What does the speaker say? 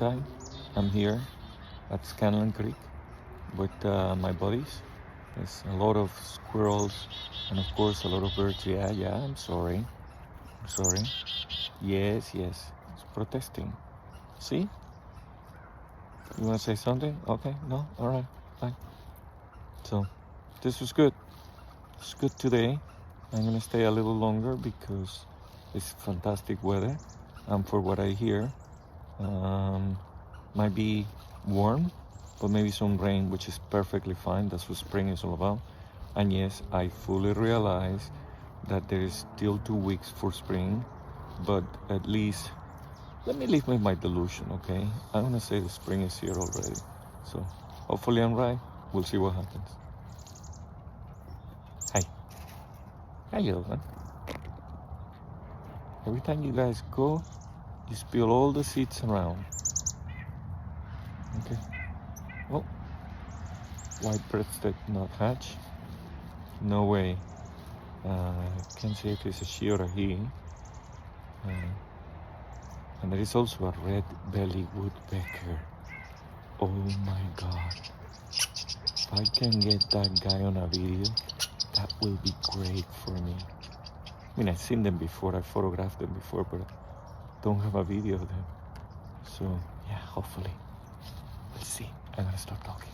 Hi, I'm here at Scanlan Creek with my buddies. There's a lot of squirrels and of course a lot of birds. Yeah, I'm sorry. I'm sorry. Yes, it's protesting. See? You want to say something? Okay, no? Alright, fine. So, this was good. It's good today. I'm gonna stay a little longer because it's fantastic weather. And for what I hear, might be warm, but maybe some rain, which is perfectly fine. That's what spring is all about. And yes, I fully realize that there is still 2 weeks for spring, but at least let me leave with my delusion, okay? I'm gonna say the spring is here already. So hopefully I'm right. We'll see what happens. Hi. How you doing? Every time you guys go, you spill all the seeds around. Okay. Oh, white breasted not hatch. No way. Can't say if it's a she or a he. And there is also a red-bellied woodpecker. Oh my god. If I can get that guy on a video, that will be great for me. I mean, I've seen them before, I photographed them before, but I don't have a video of them. So, yeah, hopefully. Let's see. I'm gonna start talking.